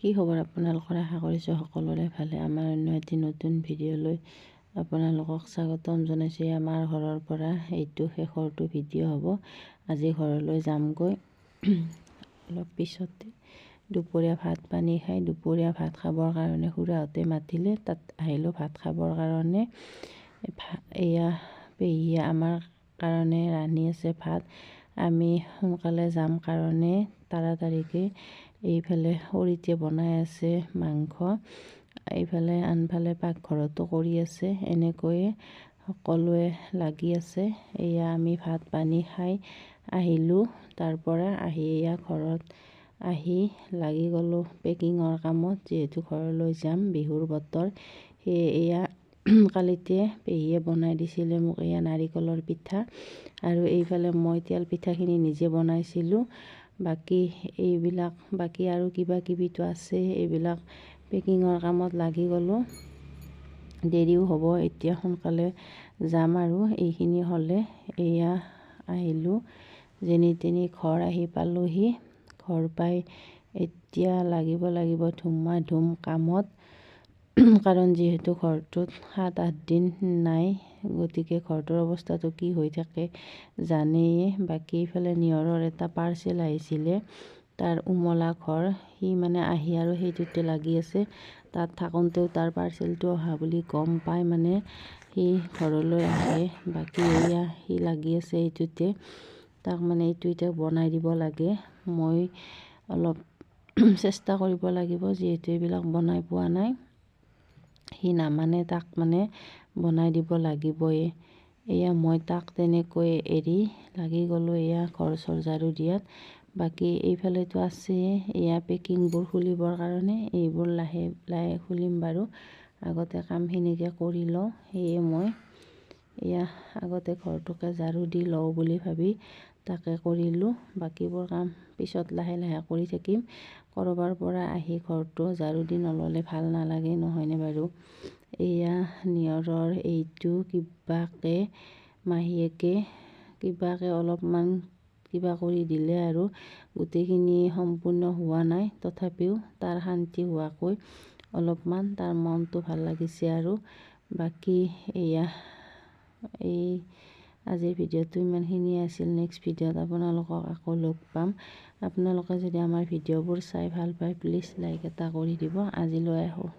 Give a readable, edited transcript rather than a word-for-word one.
কি খবৰ আপোনালোকৰ? আশা কৰিছোঁ সকলোৰে ভালে। আমাৰ অন্য এটি নতুন ভিডিঅ'লৈ আপোনালোকক স্বাগতম জনাইছোঁ। আমাৰ ঘৰৰ পৰা এইটো শেষৰটো ভিডিঅ' হ'ব। আজি ঘৰলৈ যামগৈ অলপ পিছতে। দুপৰীয়া ভাত পানী খাই দুপৰীয়া ভাত খাবৰ কাৰণে খুৰাহঁতে মাতিলে, তাত আহিলোঁ ভাত খাবৰ কাৰণে। এয়া পেহীয়ে আমাৰ কাৰণে ৰান্ধি আছে ভাত। আমি সোনকালে যাম কাৰণে তাড়াতাড়িকৈ এইফালে খৰিতে বনাই আছে মাংস, এইফালে আনফালে পাকঘৰতো কৰি আছে। এনেকৈয়ে সকলোৱে লাগি আছে। এয়া আমি ভাত পানী খাই আহিলোঁ, তাৰ পৰা আহি এয়া ঘৰত আহি লাগি গ'লোঁ পেকিঙৰ কামত। যিহেতু ঘৰলৈ যাম, বিহুৰ বতৰ, সেয়ে এয়া কালিতে পেহীয়ে বনাই দিছিলে মোক এয়া নাৰিকলৰ পিঠা, আৰু এইফালে মই তেল পিঠাখিনি নিজে বনাইছিলোঁ। বাকী এইবিলাক বাকী আৰু কিবা কিবিটো আছে, এইবিলাক পেকিঙৰ কামত লাগি গ'লোঁ। দেৰিও হ'ব, এতিয়া সোনকালে যাম আৰু এইখিনি হ'লে। এয়া আহিলোঁ, যেনি তেনি ঘৰ আহি পালোঁহি। ঘৰ পাই এতিয়া লাগিব ধুম কামত, কাৰণ যিহেতু ঘৰটোত 7-8 দিন নাই, গতিকে ঘৰটোৰ অৱস্থাটো কি হৈ থাকে জানেই। বাকী ইফালে নিয়ৰৰ এটা পাৰ্চেল আহিছিলে, তাৰ উমলা ঘৰ, সি মানে আহি আৰু সেইটোতে লাগি আছে। তাত থাকোঁতেও তাৰ পাৰ্চেলটো অহা বুলি গম পাই মানে সি ঘৰলৈ আহে। বাকী এয়া সি লাগি আছে এইটোতে, তাক মানে এইটো এতিয়া বনাই দিব লাগে। মই অলপ চেষ্টা কৰিব লাগিব, যিহেতু এইবিলাক বনাই পোৱা নাই। সি নামানে, তাক মানে বনাই দিব লাগিবই। এয়া মই তাক তেনেকৈ এৰি লাগি গ'লোঁ এয়া ঘৰ চৰ ঝাৰু দিয়াত। বাকী এইফালেতো আছে এয়া পেকিংবোৰ খুলিবৰ কাৰণে, এইবোৰ লাহে লাহে খুলিম বাৰু। আগতে কামখিনিকে কৰি লওঁ, সেয়ে মই এয়া আগতে ঘৰটোকে ঝাৰু দি লওঁ বুলি ভাবি তাকে কৰিলোঁ। বাকীবোৰ কাম পিছত লাহে লাহে কৰি থাকিম। ক'ৰবাৰ পৰা আহি ঘৰটো ঝাৰু দি নল'লে ভাল নালাগে, নহয়নে বাৰু? এয়া নিয়ৰৰ এইটো মাহীয়েকে কিবাকে অলপমান কিবা কৰি দিলে, আৰু গোটেইখিনি সম্পূৰ্ণ হোৱা নাই। তথাপিও তাৰ শান্তি হোৱাকৈ অলপমান তাৰ মনটো ভাল লাগিছে আৰু। বাকী এয়া আজিৰ ভিডিঅ'টো ইমানখিনিয়ে আছিল। নেক্সট ভিডিঅ'ত আপোনালোকক আকৌ লগ পাম। আপোনালোকে যদি আমাৰ ভিডিঅ'বোৰ চাই ভাল পায়, প্লিজ লাইক এটা কৰি দিব। আজিলৈ আহোঁ।